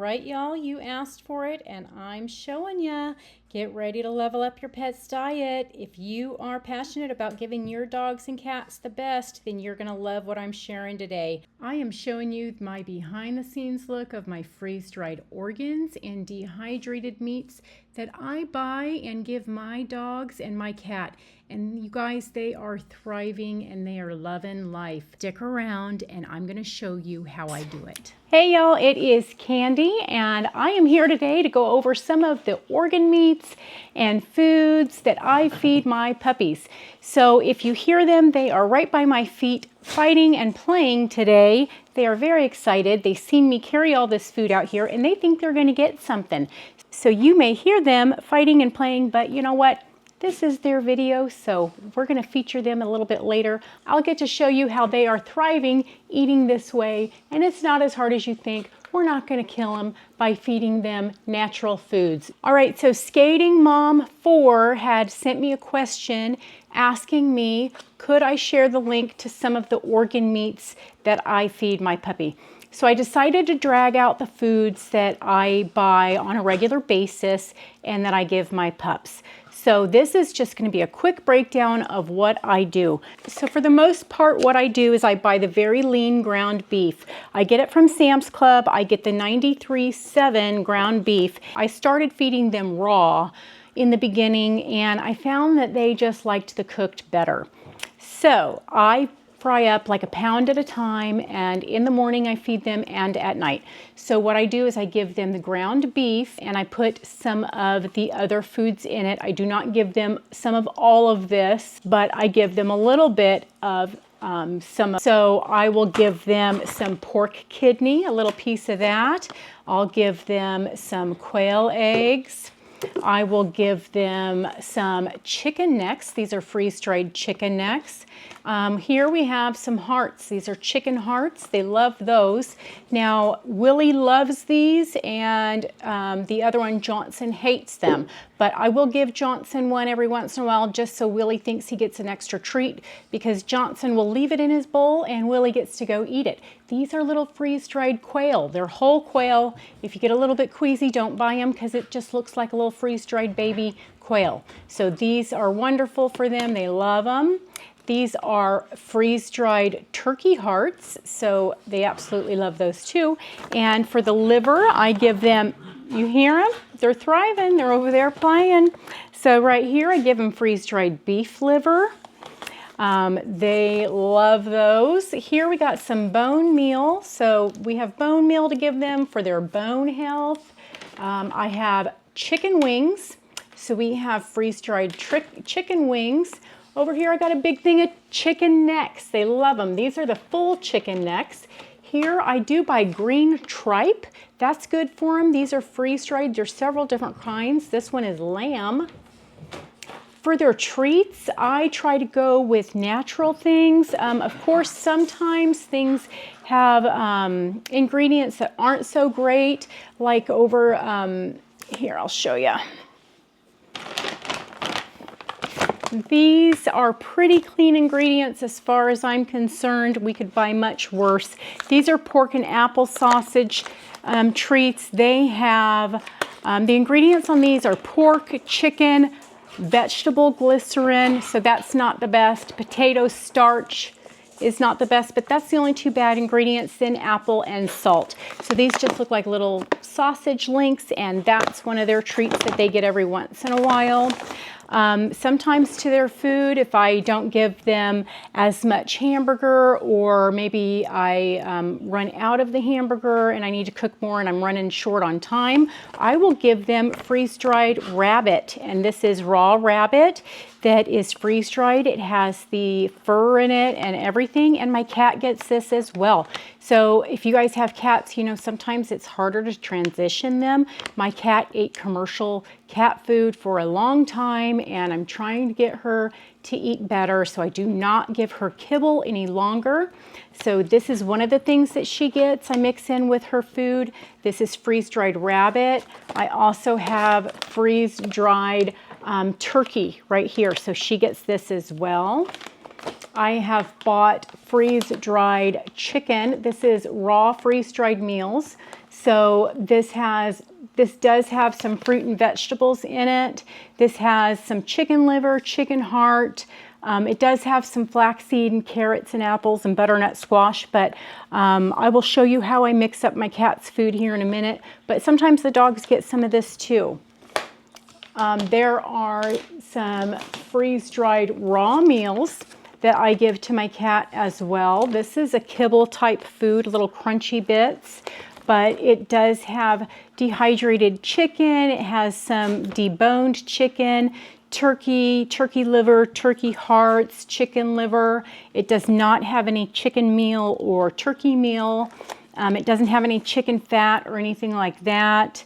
right, y'all, you asked for it and I'm showing ya. Get ready to level up your pet's diet. If you are passionate about giving your dogs and cats the best, then you're gonna love what I'm sharing today. I am showing you my behind the scenes look of my freeze-dried organs and dehydrated meats that I buy and give my dogs and my cat. And you guys, they are thriving and they are loving life. Stick around and I'm gonna show you how I do it. Hey y'all, it is Candy and I am here today to go over some of the organ meats and foods that I feed my puppies. So if you hear them, they are right by my feet fighting and playing today. They are very excited. They've seen me carry all this food out here and they think they're gonna get something. So you may hear them fighting and playing, but you know what? This is their video, so we're going to feature them a little bit later. I'll get to show you how they are thriving eating this way, and it's not as hard as you think. We're not going to kill them by feeding them natural foods. All right, so Skating Mom 4 had sent me a question asking me, could I share the link to some of the organ meats that I feed my puppy? So I decided to drag out the foods that I buy on a regular basis and that I give my pups. So this is just going to be a quick breakdown of what I do. So for the most part, what I do is I buy the very lean ground beef. I get it from Sam's Club. I get the 93.7 ground beef. I started feeding them raw in the beginning and I found that they just liked the cooked better. So I fry up like a pound at a time, and in the morning I feed them and at night. So what I do is I give them the ground beef and I put some of the other foods in it. I do not give them some of all of this, but I give them a little bit of some. So I will give them some pork kidney, a little piece of that. I'll give them some quail eggs. I will give them some chicken necks. These are freeze-dried chicken necks. Here we have some hearts. These are chicken hearts. They love those. Now, Willie loves these, and the other one, Johnson, hates them. But I will give Johnson one every once in a while just so Willie thinks he gets an extra treat, because Johnson will leave it in his bowl and Willie gets to go eat it. These are little freeze-dried quail. They're whole quail. If you get a little bit queasy, don't buy them because it just looks like a little freeze-dried baby quail. So these are wonderful for them. They love them. These are freeze-dried turkey hearts, so they absolutely love those too. And for the liver, I give them, you hear them? They're thriving. They're over there playing. So right here, I give them freeze-dried beef liver. They love those. Here we got some bone meal. So we have bone meal to give them for their bone health. I have chicken wings. So we have freeze-dried chicken wings. Over here, I got a big thing of chicken necks. They love them. These are the full chicken necks. Here, I do buy green tripe. That's good for them. These are freeze-dried. There's several different kinds. This one is lamb. For their treats, I try to go with natural things. Of course, sometimes things have ingredients that aren't so great, like over here, I'll show you. These are pretty clean ingredients as far as I'm concerned. We could buy much worse. These are pork and apple sausage treats. They have, the ingredients on these are pork, chicken, vegetable glycerin, so that's not the best. Potato starch is not the best, but that's the only two bad ingredients, then apple and salt. So these just look like little sausage links, and that's one of their treats that they get every once in a while. Sometimes to their food, if I don't give them as much hamburger, or maybe I run out of the hamburger and I need to cook more and I'm running short on time, I will give them freeze-dried rabbit. And this is raw rabbit that is freeze-dried. It has the fur in it and everything, and my cat gets this as well. So if you guys have cats, you know, sometimes it's harder to transition them. My cat ate commercial cat food for a long time, and I'm trying to get her to eat better, so I do not give her kibble any longer. So this is one of the things that she gets. I mix in with her food. This is freeze-dried rabbit. I also have freeze-dried turkey right here, so she gets this as well. I have bought freeze-dried chicken. This is raw freeze-dried meals. So this does have some fruit and vegetables in it. This has some chicken liver, chicken heart. It does have some flaxseed and carrots and apples and butternut squash, but I will show you how I mix up my cat's food here in a minute. But sometimes the dogs get some of this too. There are some freeze-dried raw meals that I give to my cat as well. This is a kibble type food, little crunchy bits, but it does have dehydrated chicken. It has some deboned chicken, turkey liver, turkey hearts, chicken liver. It does not have any chicken meal or turkey meal. It doesn't have any chicken fat or anything like that.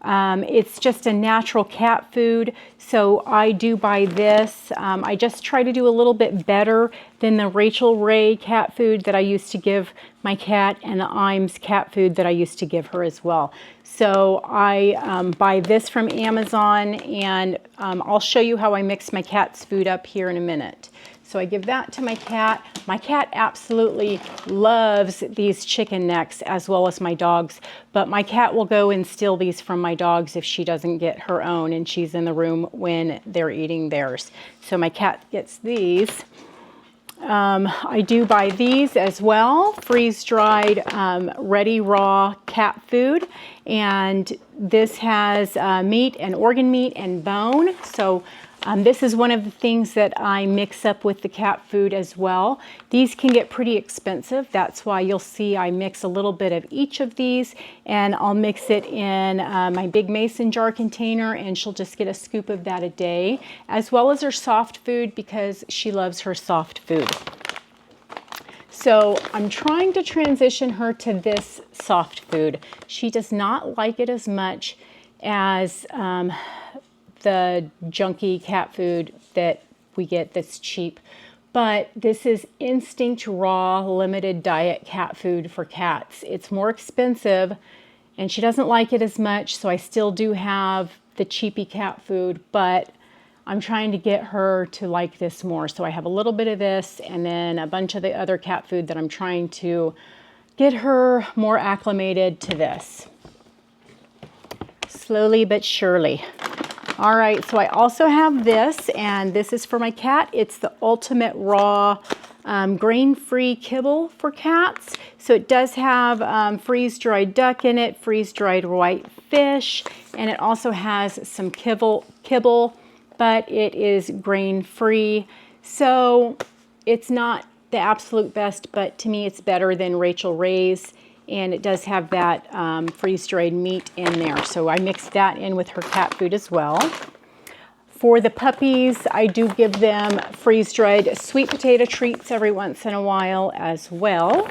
It's just a natural cat food, so I do buy this. I just try to do a little bit better than the Rachel Ray cat food that I used to give my cat and the Iams cat food that I used to give her as well. So I buy this from Amazon, and I'll show you how I mix my cat's food up here in a minute. So I give that to my cat. My cat absolutely loves these chicken necks as well as my dogs, but my cat will go and steal these from my dogs if she doesn't get her own and she's in the room when they're eating theirs. So my cat gets these. I do buy these as well, freeze-dried, ready raw cat food, and this has meat and organ meat and bone. So this is one of the things that I mix up with the cat food as well. These can get pretty expensive. That's why you'll see I mix a little bit of each of these, and I'll mix it in my big mason jar container, and she'll just get a scoop of that a day, as well as her soft food because she loves her soft food. So I'm trying to transition her to this soft food. She does not like it as much as the junky cat food that we get that's cheap, but this is instinct raw limited diet cat food for cats. It's more expensive and she doesn't like it as much, so I still do have the cheapy cat food, but I'm trying to get her to like this more. So I have a little bit of this and then a bunch of the other cat food that I'm trying to get her more acclimated to this. Slowly but surely. All right, so I also have this, and this is for my cat. It's the ultimate raw grain-free kibble for cats. So it does have freeze-dried duck in it, freeze-dried white fish, and it also has some kibble, but it is grain-free. So it's not the absolute best, but to me it's better than Rachel Ray's. And it does have that freeze-dried meat in there. So I mix that in with her cat food as well. For the puppies, I do give them freeze-dried sweet potato treats every once in a while as well.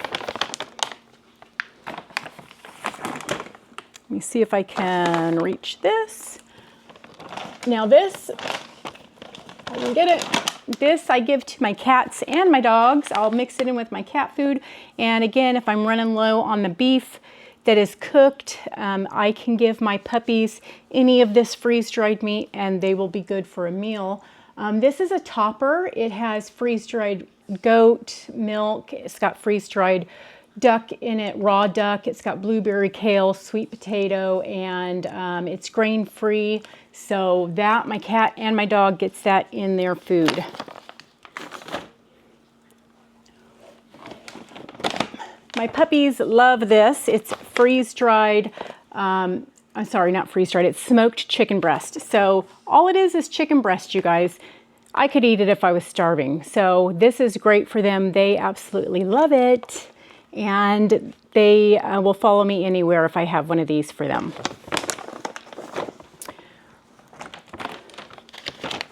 Let me see if I can reach this. Now this, I can get it. This I give to my cats and my dogs. I'll mix it in with my cat food. And again, if I'm running low on the beef that is cooked, I can give my puppies any of this freeze-dried meat and they will be good for a meal. This is a topper. It has freeze-dried goat milk. It's got freeze-dried duck in it, raw duck. It's got blueberry, kale, sweet potato, and it's grain-free. So that, my cat and my dog gets that in their food. My puppies love this. It's freeze-dried, I'm sorry, not freeze-dried, it's smoked chicken breast. So all it is chicken breast, you guys. I could eat it if I was starving. So this is great for them. They absolutely love it. And they will follow me anywhere if I have one of these for them.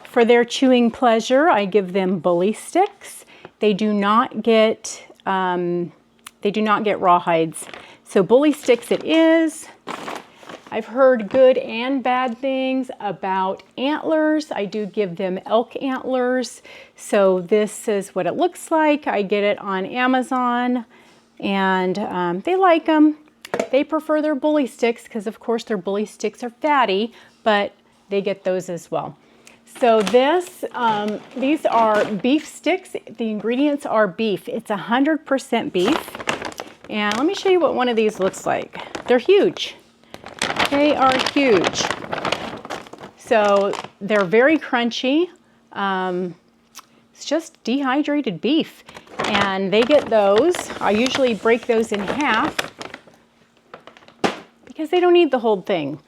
For their chewing pleasure, I give them bully sticks. They do not get rawhides. So bully sticks it is. I've heard good and bad things about antlers. I do give them elk antlers. So this is what it looks like. I get it on Amazon, and they like them. They prefer their bully sticks because, of course, their bully sticks are fatty, but they get those as well. So these are beef sticks. The ingredients are beef. It's 100% beef. And let me show you what one of these looks like. They're huge. They are huge. So they're very crunchy. It's just dehydrated beef. And they get those. I usually break those in half because they don't eat the whole thing.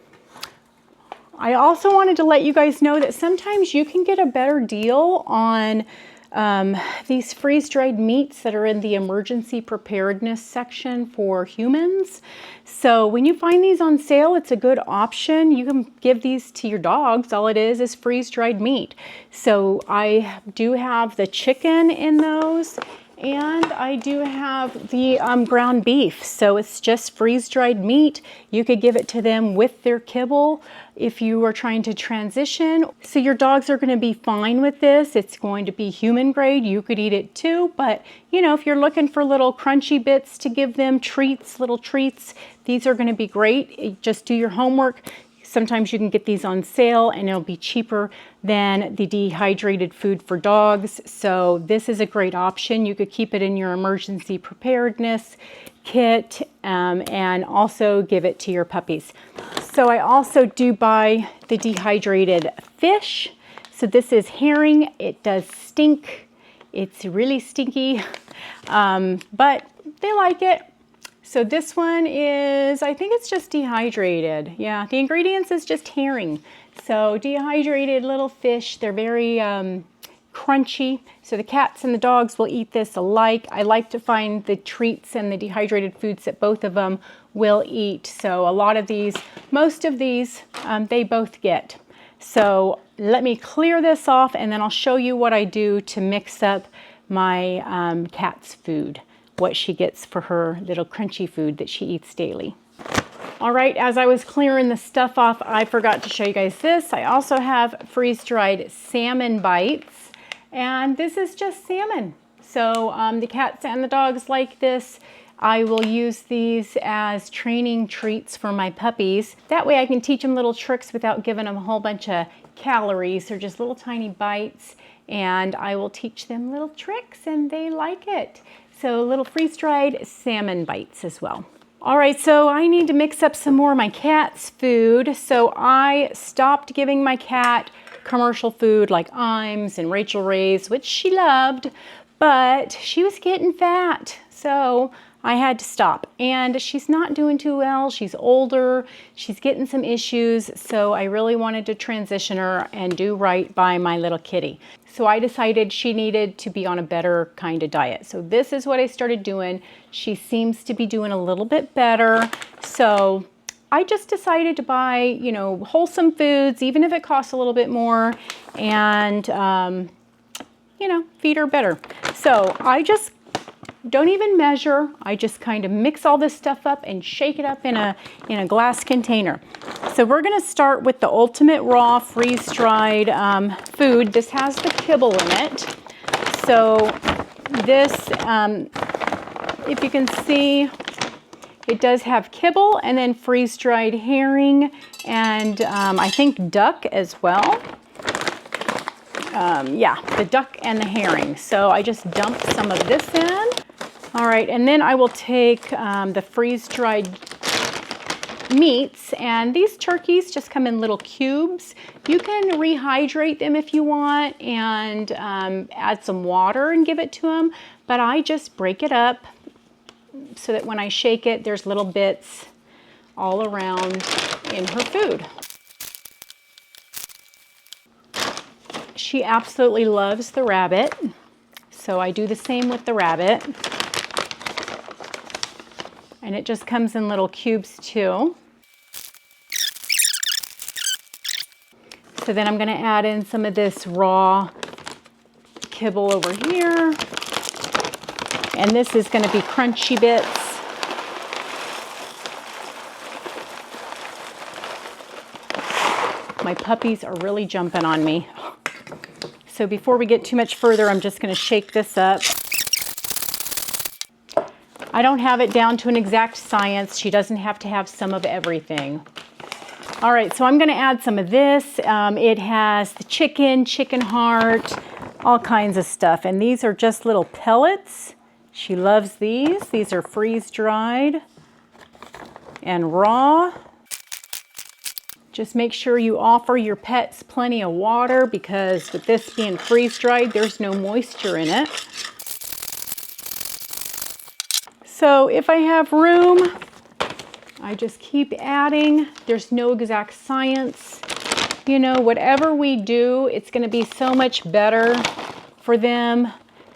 I also wanted to let you guys know that sometimes you can get a better deal on these freeze-dried meats that are in the emergency preparedness section for humans. So when you find these on sale, it's a good option. You can give these to your dogs. All it is freeze-dried meat. So I do have the chicken in those, and I do have the ground beef. So it's just freeze-dried meat. You could give it to them with their kibble if you are trying to transition. So your dogs are going to be fine with this. It's going to be human grade. You could eat it too, but you know, if you're looking for little crunchy bits to give them, treats, little treats, these are going to be great. Just do your homework. Sometimes you can get these on sale and it'll be cheaper than the dehydrated food for dogs. So this is a great option. You could keep it in your emergency preparedness kit and also give it to your puppies. So I also do buy the dehydrated fish. So this is herring. It does stink. It's really stinky, but they like it. So this one is, I think it's just dehydrated. Yeah, the ingredients is just herring. So dehydrated little fish, they're very crunchy. So the cats and the dogs will eat this alike. I like to find the treats and the dehydrated foods that both of them will eat. So a lot of these, most of these, they both get. So let me clear this off and then I'll show you what I do to mix up my cat's food, what she gets for her little crunchy food that she eats daily. All right, as I was clearing the stuff off, I forgot to show you guys this. I also have freeze-dried salmon bites, and this is just salmon. So the cats and the dogs like this. I will use these as training treats for my puppies. That way I can teach them little tricks without giving them a whole bunch of calories. They're just little tiny bites, and I will teach them little tricks, and they like it. So little freeze-dried salmon bites as well. All right, so I need to mix up some more of my cat's food. So I stopped giving my cat commercial food like Iams and Rachel Ray's, which she loved, but she was getting fat. So I had to stop, and she's not doing too well. She's older, she's getting some issues. So I really wanted to transition her and do right by my little kitty. So I decided she needed to be on a better kind of diet. So this is what I started doing. She seems to be doing a little bit better. So I just decided to buy, you know, wholesome foods, even if it costs a little bit more, and, you know, feed her better. So I just don't even measure. I just kind of mix all this stuff up and shake it up in a glass container. So we're going to start with the ultimate raw freeze-dried food. This has the kibble in it. So this, if you can see, it does have kibble and then freeze-dried herring and I think duck as well. Yeah, the duck and the herring. So I just dumped some of this in. All right, and then I will take the freeze-dried meats, and these turkeys just come in little cubes. You can rehydrate them if you want and add some water and give it to them, but I just break it up so that when I shake it, there's little bits all around in her food. She absolutely loves the rabbit, so I do the same with the rabbit. And it just comes in little cubes too. So then I'm going to add in some of this raw kibble over here. And this is going to be crunchy bits. My puppies are really jumping on me. So before we get too much further, I'm just going to shake this up. I don't have it down to an exact science. She doesn't have to have some of everything. All right, so I'm going to add some of this. It has the chicken heart, all kinds of stuff. And these are just little pellets. She loves these. These are freeze-dried and raw. Just make sure you offer your pets plenty of water, because with this being freeze-dried, there's no moisture in it. So if I have room, I just keep adding. There's no exact science. You know, whatever we do, it's going to be so much better for them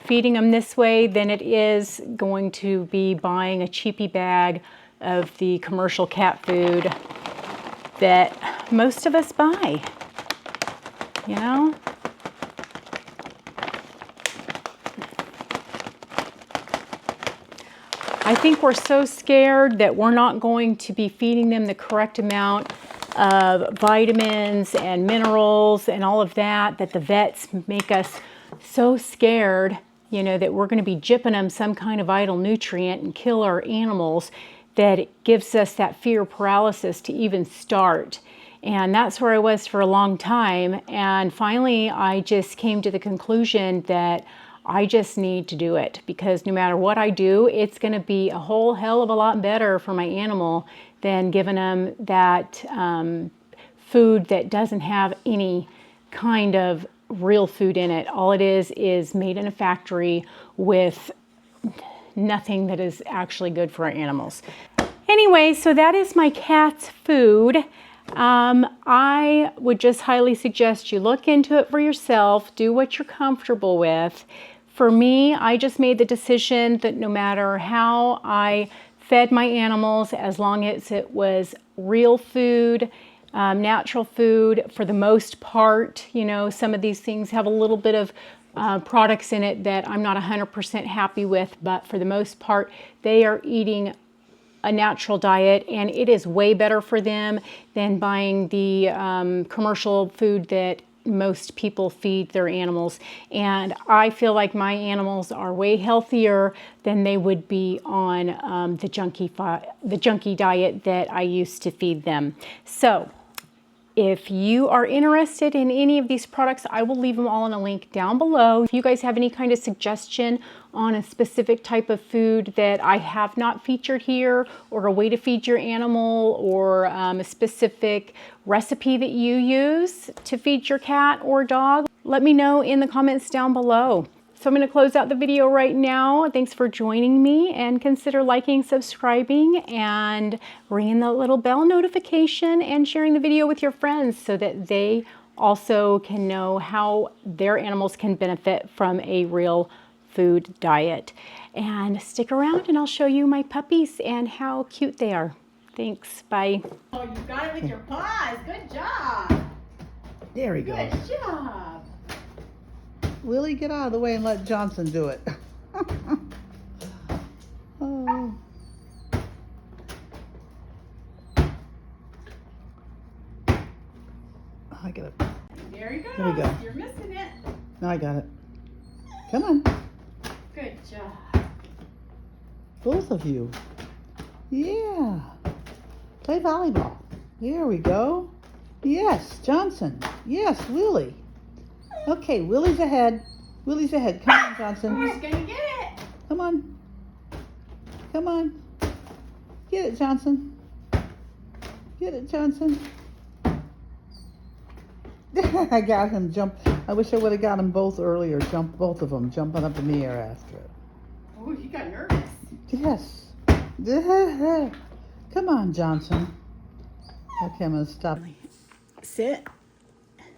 feeding them this way than it is going to be buying a cheapy bag of the commercial cat food that most of us buy, you know? I think we're so scared that we're not going to be feeding them the correct amount of vitamins and minerals and all of that, that the vets make us so scared, you know, that we're going to be jipping them some kind of vital nutrient and kill our animals, that it gives us that fear paralysis to even start. And that's where I was for a long time. And finally, I just came to the conclusion that I just need to do it, because no matter what I do, it's going to be a whole hell of a lot better for my animal than giving them that food that doesn't have any kind of real food in it. All it is made in a factory with nothing that is actually good for our animals. Anyway, so that is my cat's food. I would just highly suggest you look into it for yourself, do what you're comfortable with. For me, I just made the decision that no matter how I fed my animals, as long as it was real food, natural food, for the most part, you know, some of these things have a little bit of products in it that I'm not 100% happy with, but for the most part, they are eating a natural diet, and it is way better for them than buying the commercial food that most people feed their animals. And I feel like my animals are way healthier than they would be on the junky diet that I used to feed them. So if you are interested in any of these products, I will leave them all in a link down below. If you guys have any kind of suggestion on a specific type of food that I have not featured here, or a way to feed your animal, or a specific recipe that you use to feed your cat or dog, let me know in the comments down below. So I'm going to close out the video right now. Thanks for joining me, and consider liking, subscribing, and ringing the little bell notification, and sharing the video with your friends so that they also can know how their animals can benefit from a real food diet. And stick around and I'll show you my puppies and how cute they are. Thanks. Bye. Oh, you got it with your paws. Good job. There we go. Good job. Willie, get out of the way and let Johnson do it. Oh. I got it. There you go. There we go. You're missing it. Now I got it. Come on. Good job. Both of you. Yeah. Play volleyball. There we go. Yes, Johnson. Yes, Willie. Okay, Willie's ahead. Willie's ahead. Come on, Johnson. Who's gonna get it? Come on. Come on. Get it, Johnson. Get it, Johnson. I got him jump. I wish I would have got them both earlier. Jump, both of them jumping up in the air after it. Oh, you got nervous. Yes. Come on, Johnson. Okay, I'm gonna stop. Sit.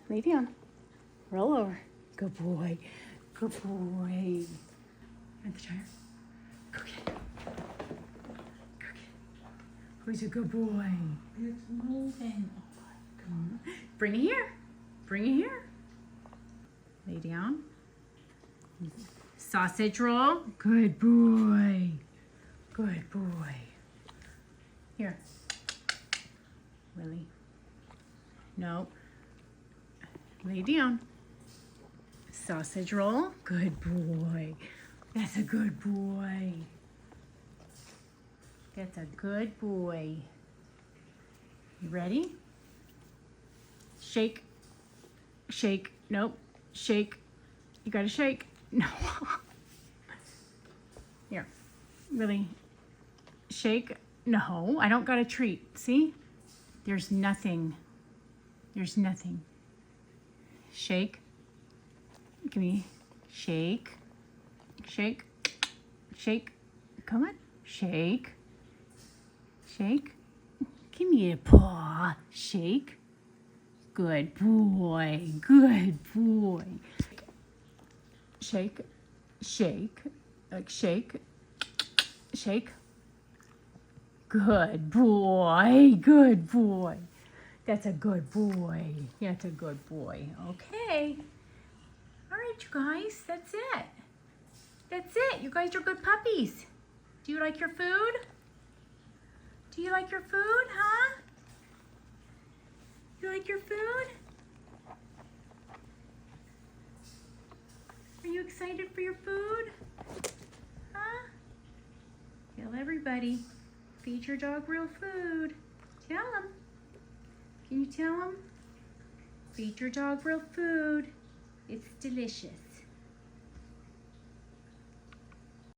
Lay down. Roll over. Good boy. Good boy. At the chair. Cookie. Cookie. Who's a good boy? It's moving. Come on. Bring it here. Bring it here. Lay down. Sausage roll. Good boy. Good boy. Here. Willie. No. Lay down. Sausage roll. Good boy. That's a good boy. That's a good boy. You ready? Shake. Shake. Nope. Shake. You gotta shake. No. Here. Really? Shake? No, I don't got a treat. See? There's nothing. There's nothing. Shake. Give me. Shake. Shake. Shake. Come on. Shake. Shake. Give me a paw. Shake. Good boy. Good boy. Shake. Shake. Like shake. Shake. Good boy. Good boy. That's a good boy. That's a good boy. Okay. All right, you guys. That's it. That's it. You guys are good puppies. Do you like your food? Do you like your food, huh? You like your food? Are you excited for your food? Huh? Tell everybody. Feed your dog real food. Tell them. Can you tell them? Feed your dog real food. It's delicious.